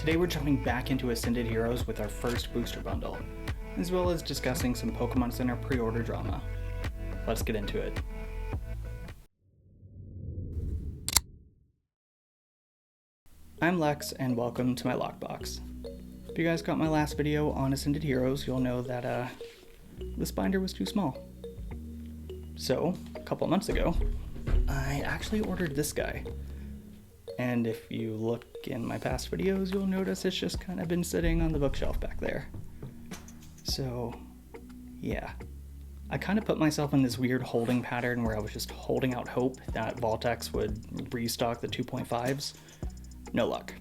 Today we're jumping back into Ascended Heroes with our first booster bundle, as well as discussing some Pokemon Center pre-order drama. Let's get into it. I'm Lex, and welcome to my lockbox. If you guys got my last video on Ascended Heroes, you'll know that this binder was too small. So, a couple months ago, I actually ordered this guy. And if you look in my past videos, you'll notice it's just kind of been sitting on the bookshelf back there. So, yeah. I kind of put myself in this weird holding pattern where I was just holding out hope that Voltex would restock the 2.5s. No luck.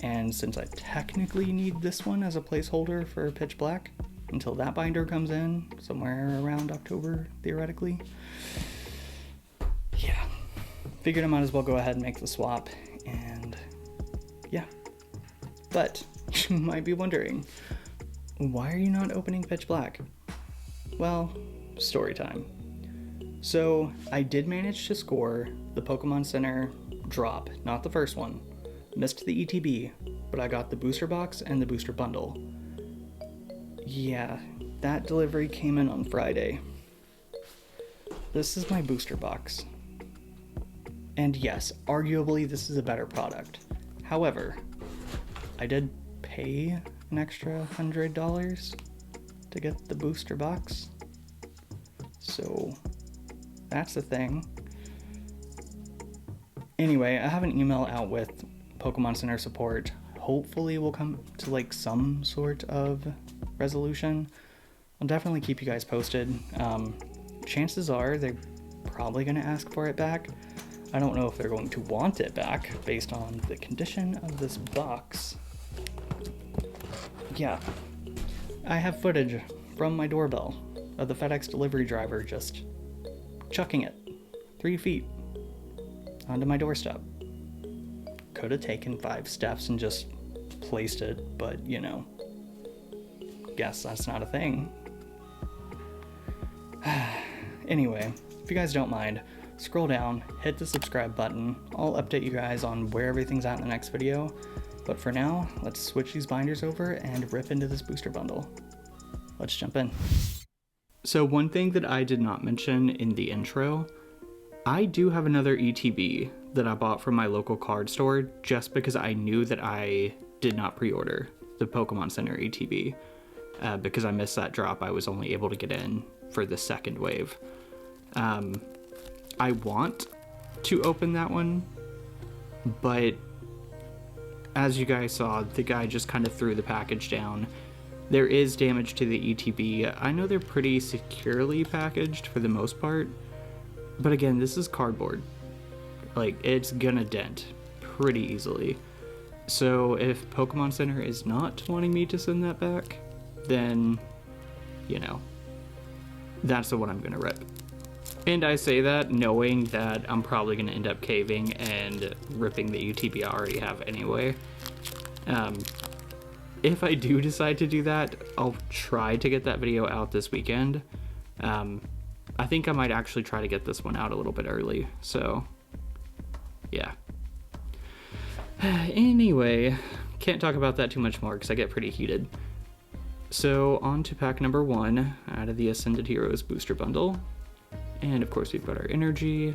And since I technically need this one as a placeholder for Pitch Black, until that binder comes in, somewhere around October, theoretically, yeah. Figured I might as well go ahead and make the swap, and yeah. But you might be wondering, why are you not opening Pitch Black? Well, story time. So I did manage to score the Pokemon Center drop, not the first one. Missed the ETB, but I got the booster box and the booster bundle. Yeah, that delivery came in on Friday. This is my booster box. And yes, arguably this is a better product. However, I did pay an extra $100 to get the booster box. So that's the thing. Anyway, I have an email out with Pokemon Center support. Hopefully we'll come to like some sort of resolution. I'll definitely keep you guys posted. Chances are they're probably going to ask for it back. I don't know if they're going to want it back based on the condition of this box. Yeah, I have footage from my doorbell of the FedEx delivery driver just chucking it 3 feet onto my doorstep. Could have taken 5 steps and just placed it, but you know, guess that's not a thing. Anyway, if you guys don't mind, scroll down, hit the subscribe button. I'll update you guys on where everything's at in the next video. But for now, let's switch these binders over and rip into this booster bundle. Let's jump in. So one thing that I did not mention in the intro, I do have another ETB that I bought from my local card store just because I knew that I did not pre-order the Pokemon Center ETB. Because I missed that drop, I was only able to get in for the second wave. I want to open that one, but as you guys saw, the guy just kind of threw the package down. There is damage to the ETB. I know they're pretty securely packaged for the most part, but again, this is cardboard. Like, it's gonna dent pretty easily. So if Pokemon Center is not wanting me to send that back, then, you know, that's the one I'm gonna rip. And I say that knowing that I'm probably going to end up caving and ripping the UTB I already have anyway. If I do decide to do that, I'll try to get that video out this weekend. I think I might actually try to get this one out a little bit early, so yeah. Anyway, can't talk about that too much more because I get pretty heated. So on to pack number 1 out of the Ascended Heroes booster bundle. And of course we've got our Energy,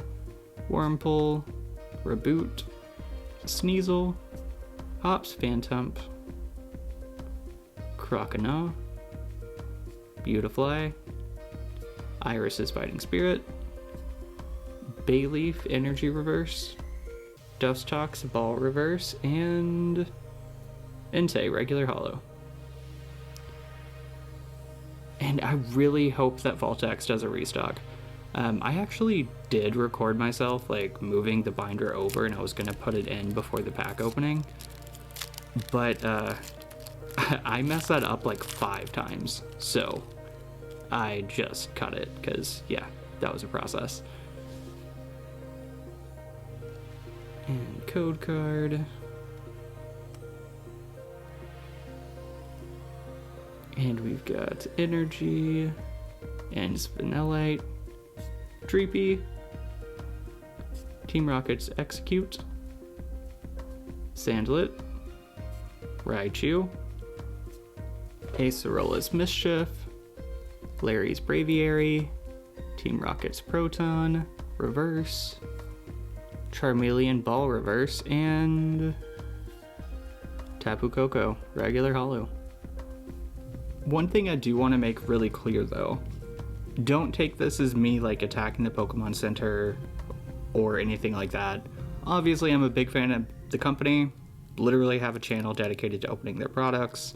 Wurmple, Reboot, Sneasel, Hops Phantump, Croconaw, Beautifly, Iris's Fighting Spirit, Bayleaf Energy Reverse, Dustox Ball Reverse, and Entei Regular Holo. And I really hope that Voltex does a restock. I actually did record myself like moving the binder over, and I was gonna put it in before the pack opening, but I messed that up like 5 times, so I just cut it because yeah, that was a process. And code card. And we've got Energy and Spinellite, Dreepy, Team Rocket's Execute, Sandlet, Raichu, Acerola's Mischief, Larry's Braviary, Team Rocket's Proton, Reverse, Charmeleon Ball Reverse, and Tapu Koko, regular holo. One thing I do want to make really clear though, don't take this as me like attacking the Pokemon Center or anything like that. Obviously I'm a big fan of the company, literally have a channel dedicated to opening their products.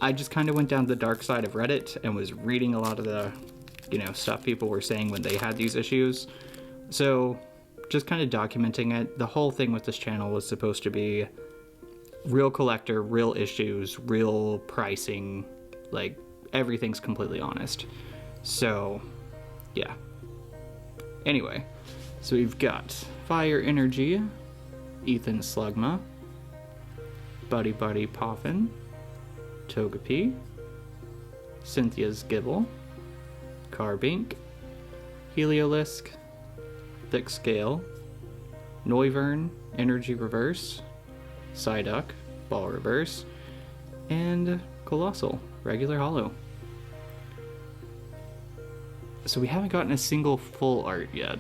I just kind of went down the dark side of Reddit and was reading a lot of the, stuff people were saying when they had these issues. So just kind of documenting it. The whole thing with this channel was supposed to be real collector, real issues, real pricing, like everything's completely honest. So yeah. Anyway, so we've got Fire Energy, Ethan Slugma, Buddy Buddy Poffin, Togepi, Cynthia's Gibble, Carbink, Heliolisk, Thick Scale, Noivern, Energy Reverse, Psyduck, Ball Reverse, and Colossal, regular holo. So we haven't gotten a single full art yet.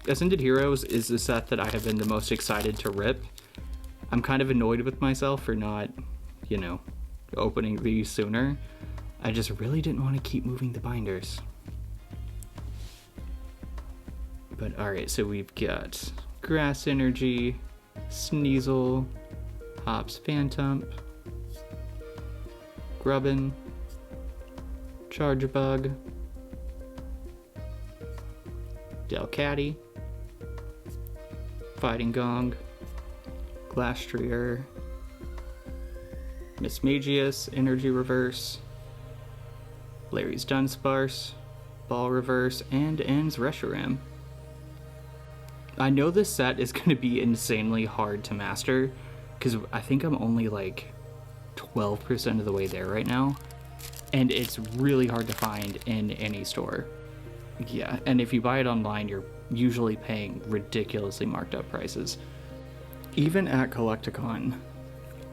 Ascended Heroes is the set that I have been the most excited to rip. I'm kind of annoyed with myself for not, opening these sooner. I just really didn't want to keep moving the binders. But alright, so we've got Grass Energy, Sneasel, Hops Phantump, Grubbin, Chargebug, Delcatty, Fighting Gong, Glastrier, Mismagius, Energy Reverse, Larry's Dunsparce, Ball Reverse, and Ends Reshiram. I know this set is going to be insanely hard to master, because I think I'm only like 12% of the way there right now, and it's really hard to find in any store. Yeah, and if you buy it online, you're usually paying ridiculously marked up prices. Even at Collecticon,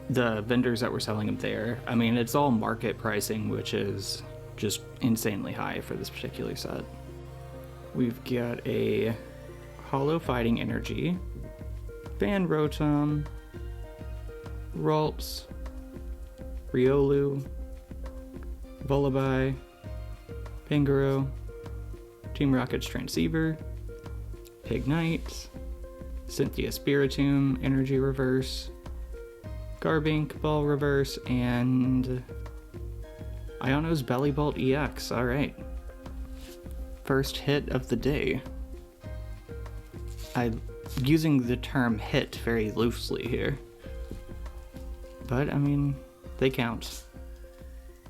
the vendors that were selling them there, I mean, it's all market pricing, which is just insanely high for this particular set. We've got a Holo Fighting Energy, Van Rotom, Ralps, Riolu, Vullaby, Pingaro, Team Rocket's Transceiver, Ignite, Cynthia Spiritomb, Energy Reverse, Garbink, Ball Reverse, and Iono's Bellibolt EX. Alright. First hit of the day. I'm using the term hit very loosely here. But, I mean, they count.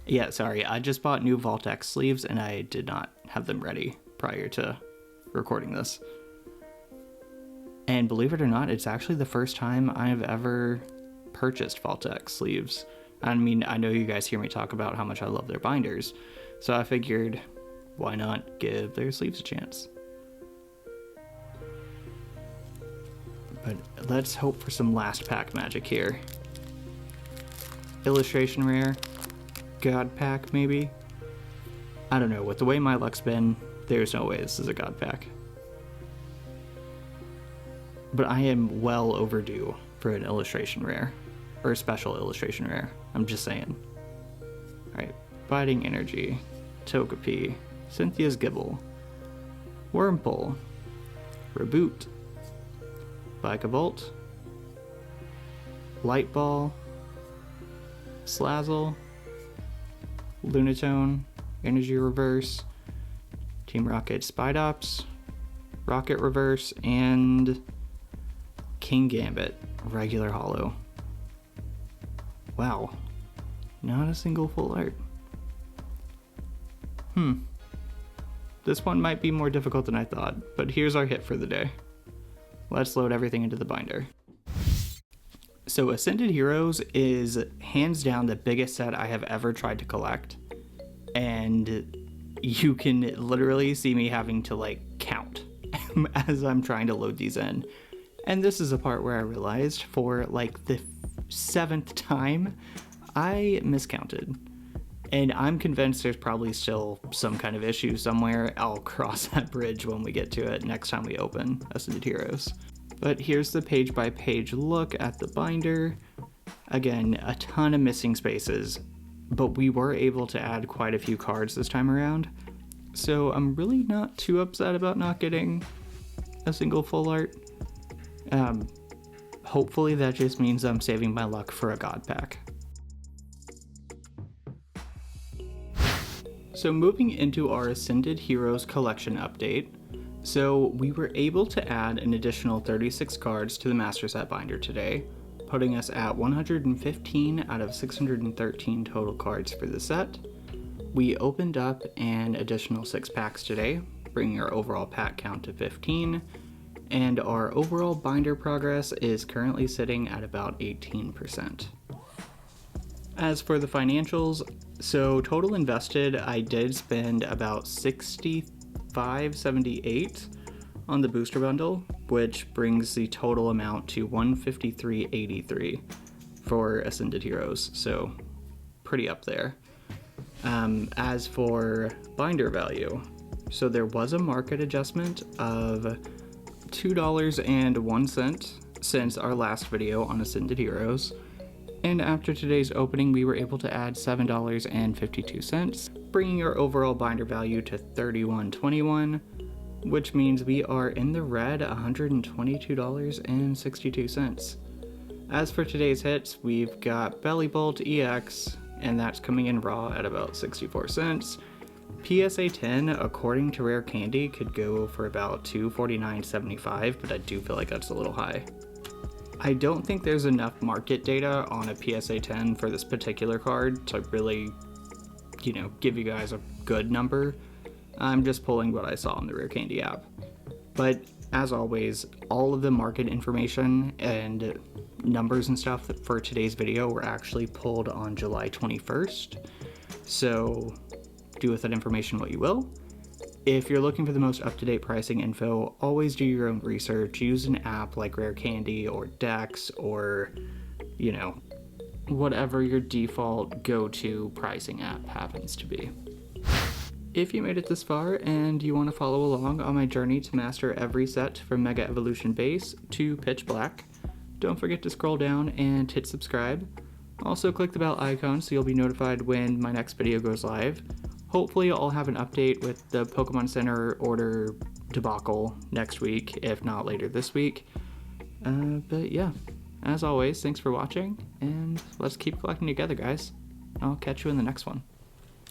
Yeah, sorry, I just bought new Vault-X sleeves and I did not have them ready prior to recording this. And believe it or not, it's actually the first time I've ever purchased Vault-X sleeves. I mean, I know you guys hear me talk about how much I love their binders, so I figured, why not give their sleeves a chance? But let's hope for some last pack magic here. Illustration rare, God pack maybe? I don't know, with the way my luck's been, there's no way this is a God pack. But I am well overdue for an illustration rare, or a special illustration rare, I'm just saying. Alright, Fighting Energy, Togepi, Cynthia's Gibble, Wurmple, Reboot, Vikavolt, Light Ball, Slazzle, Lunatone, Energy Reverse, Team Rocket Spidops, Rocket Reverse, and King Gambit, regular holo. Wow, not a single full art. This one might be more difficult than I thought, but here's our hit for the day. Let's load everything into the binder. So Ascended Heroes is hands down the biggest set I have ever tried to collect, and you can literally see me having to like count as I'm trying to load these in. And this is a part where I realized for like the 7th time, I miscounted. And I'm convinced there's probably still some kind of issue somewhere. I'll cross that bridge when we get to it next time we open Ascended Heroes. But here's the page-by-page look at the binder. Again, a ton of missing spaces, but we were able to add quite a few cards this time around. So I'm really not too upset about not getting a single full art. Hopefully that just means I'm saving my luck for a God pack. So moving into our Ascended Heroes collection update, so we were able to add an additional 36 cards to the Master Set binder today, putting us at 115 out of 613 total cards for the set. We opened up an additional 6 packs today, bringing our overall pack count to 15, and our overall binder progress is currently sitting at about 18%. As for the financials, so total invested, I did spend about $65.78 on the booster bundle, which brings the total amount to $153.83 for Ascended Heroes, so pretty up there. As for binder value, so there was a market adjustment of $2.01 since our last video on Ascended Heroes. And after today's opening, we were able to add $7.52, bringing our overall binder value to $31.21, which means we are in the red $122.62. As for today's hits, we've got Belly Bolt EX, and that's coming in raw at about 64 cents. PSA 10, according to Rare Candy, could go for about $249.75, but I do feel like that's a little high. I don't think there's enough market data on a PSA 10 for this particular card to really, give you guys a good number. I'm just pulling what I saw in the Rare Candy app. But as always, all of the market information and numbers and stuff for today's video were actually pulled on July 21st. So do with that information what you will. If you're looking for the most up-to-date pricing info, always do your own research. Use an app like Rare Candy or Dex or, whatever your default go-to pricing app happens to be. If you made it this far and you want to follow along on my journey to master every set from Mega Evolution Base to Pitch Black, don't forget to scroll down and hit subscribe. Also click the bell icon so you'll be notified when my next video goes live. Hopefully I'll have an update with the Pokemon Center order debacle next week, if not later this week. But yeah, as always, thanks for watching, and let's keep collecting together, guys. I'll catch you in the next one.